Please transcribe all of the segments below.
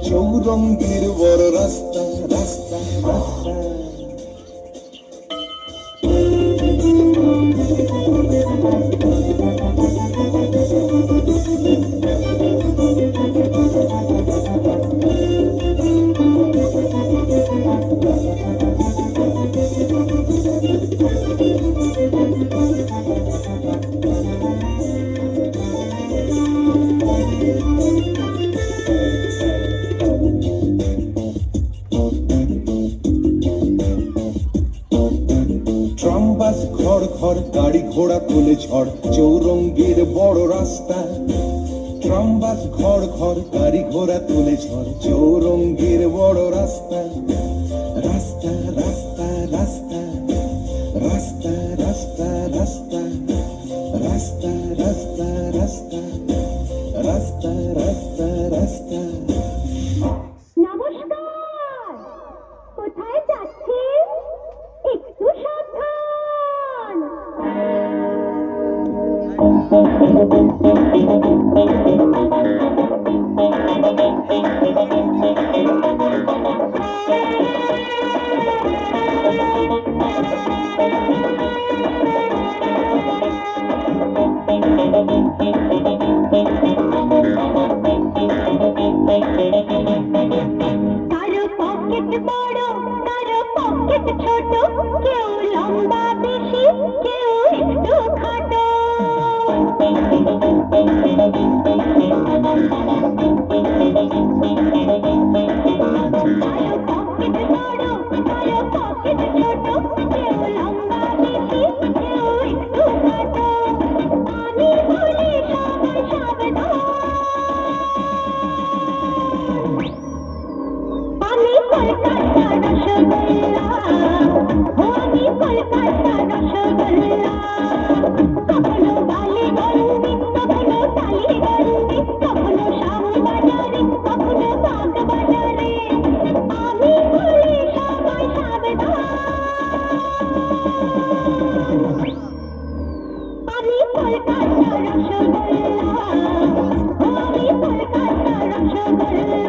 চৌরঙ্গীর বড় রাস্তা রাস্তা রাস্তা। ঘর ঘর গাড়ি ঘোড়া তোলে ঝড় চৌরঙ্গীর বড় রাস্তা। ট্রামবাস ঘর ঘর গাড়ি ঘোড়া তোলে ঝড় চৌরঙ্গীর বড় রাস্তা রাস্তা রাস্তা রাস্তা রাস্তা রাস্তা রাস্তা রাস্তা রাস্তা রাস্তা রাস্তা রাস্তা রাস্তা। নমস্কার, কোথায় যাচ্ছেন? একটু সাবধান। কারো পকেট বড়, কারো পকেট ছোট, কেউ লম্বা বেশি, কেউ একটু খাটো। কারো পকেট বড়, কারো পকেট ছোট, কেউ লম্বা বেশি, কেউ একটু খাটো। আমি বলি সবাই সাবধান। আমি কলকাতা রসগোল্লা, আমি কলকাতা রসগোল্লা। কখনো বালিগঞ্জে, কখনো টালিগঞ্জে, কখনো শ্যামবাজারে, কখনো বাগবাজারে। আমি বলি সবাই সাবধান। আমি কলকাতা রসগোল্লা, আমি কলকাতা রসগোল্লা।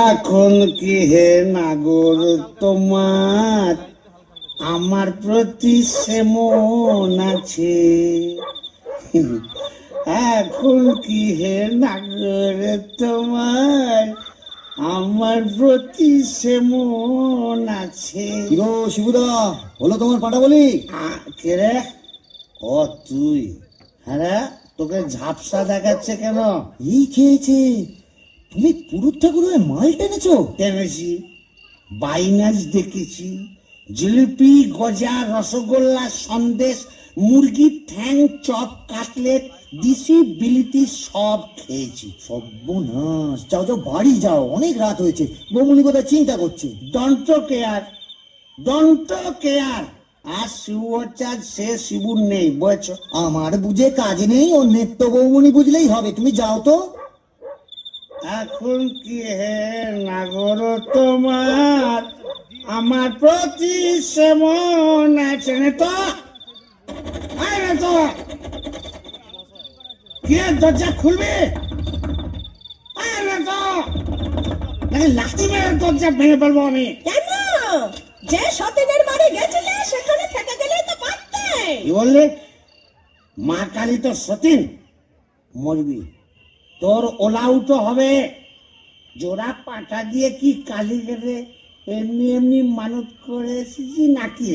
এখন কি হে নাগর তোমার আমার প্রতি সেমন আছে? এখন কি হে নাগর তোমার আমার প্রতি সেমন আছে? শিবুদা, হলো তোমার পাটা বলি? কে রে? ও তুই? হ্যাঁ, তোকে ঝাপসা দেখাচ্ছে কেন? এই খেয়েছে, তুমি পুরুত ঠাকুর হয়ে মাল টেনেছো? টেনেছি, বাইনাচ দেখেছি, জিলিপি, গজা, রসগোল্লা, সন্দেশ, মুরগির ঠ্যাং, চপ, কাটলেট, দিশি বিলিতি সব খেয়েছি। সর্বনাশ, যাও যাও বাড়ি যাও, অনেক রাত হয়েছে। বৌমনি কোথায় চিন্তা করছে। Don't care, don't care. আর শিবচাঁদ সে শিবুর নেই, বুঝেছো? আমার বুঝে কাজ নেই, অন্যের তো বৌমনি বুঝলেই হবে। তুমি যাও তো। এখন কি হে নাগর তোমার আমার প্রতি সেমন আছে না তো? আরে তো কে দরজা খুলবে? আরে তো নাকি লাঠি মেরে দরজা ভেঙে ফেলবো আমি। কেন? যে সতীনের বাড়ি গেছিলে সেখানে থেকে গেলে তো পারতে। কি বললি? মা কালী তো সতীন, মরবি, তোর ওলাউটো হবে। জোড়া পাটা দিয়ে কি কালী গেলে এমনি এমনি মানত করে এসেছি নাকি?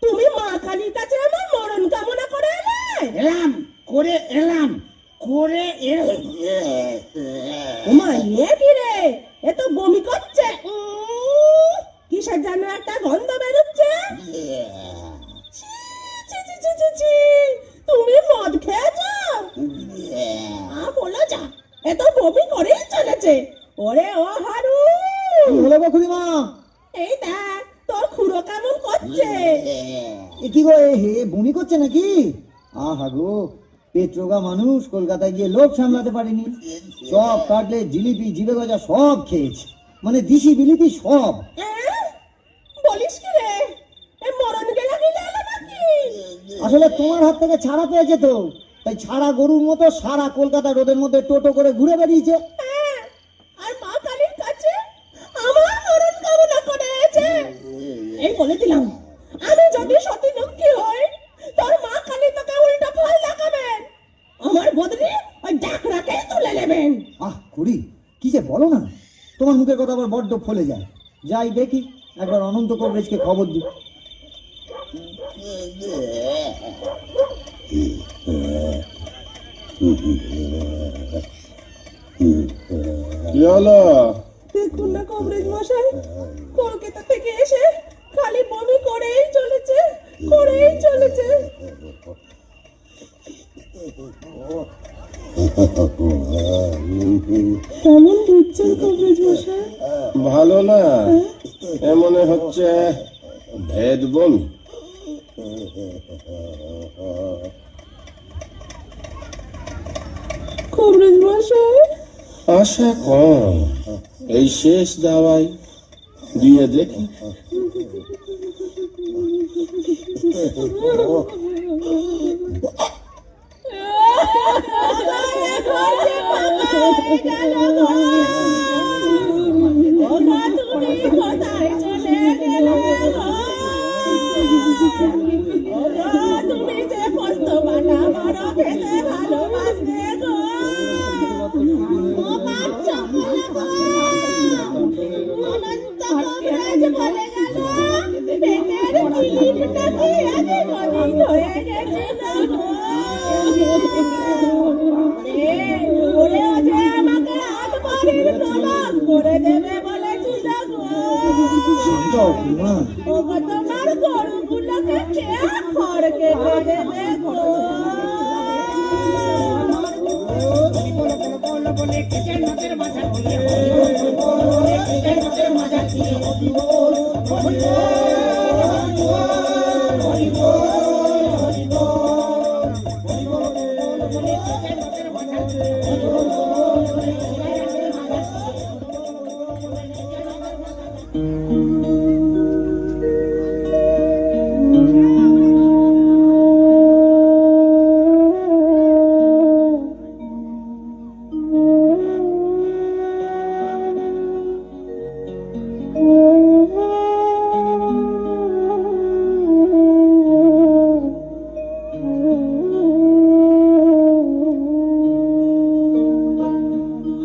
তুমি মা কালীর কাছে আমার মরণ কামনা করে এলে? এলাম করে এলাম করে ওমা এ কি রে? এ তো বমি করছে। কিসের যেন একটা গন্ধ বেরোচ্ছে। ছি, ছি, ছি, ছি, ছি, ছি। তুমি মদ খেয়েছো? বলো যা, এ তো বমি করেই চলেছে। ওরে ও হারু, কি হলো গো খুড়িমা? এই দেখ তোর খুড়ো কেমন করছে। এ কি গো, হে বমি করছে নাকি? আহা গো, পেট্রোগা মানুষ, কলকাতায় গিয়ে লোভ সামলাতে পারেনি। সব কাটলে, জিলিপি, জিবে গজা সব খেয়েছে, মানে দিশি বিলিতি সব। বলিস কি রে? এ মরণ গেলা গেলা এলো নাকি? আসলে তোমার হাত থেকে ছাড়া পেয়েছে তো, তাই ছাড়া গরুর মতো সারা কলকাতা রোদের মধ্যে টোটো করে ঘুরে বেরিয়েছে। আর মা কালীর কাছে আমার মরণ কামনা করেছে। এই বলে দিলাম, আমি যদি সতী লক্ষ্মী হই, তোর মা কালী তোকে উল্টো ফল দেখাবেন। আমার বদলে ওই ডাকরাকে তুলে নেবেন। আহ খুড়ি, কি যে বলো না, তোমার মুখের কথা আবার বড্ড ফলে যায়। যাই দেখি, একবার অনন্ত কবরেজকে খবর দিই। কি হলো? দেখুন না কবরেজ মশাই, কলকাতা থেকে এসে খালি বমি করেই চলেছে, করেই চলেছে। কেমন বুঝছেন কবরেজ মশাই? ভালো না, এমনে হচ্ছে ভেদ বমি। কবরেজ মশাই, আশা কম, এই শেষ দাওয়াই দিয়ে দেখি। তুমি যে পোস্ত বাটা বড় খেতে ভালোবাসতে গো। ও বাচ্চা বলে গো, অনন্ত কবরেজ বলে গেল, পেটের জিলিপটা কি আগে গদিন হয়ে গেছে না গো। ওরে ও যে আমাকে হাত বাড়ির প্রণাম করে দেবে বলেছিল গো। শান্ত হও খুড়িমা। ও গো তোমার গরুগুলোকে খেয়ে খড় কেটে দেবে গো।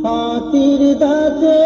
হাতির দাঁতে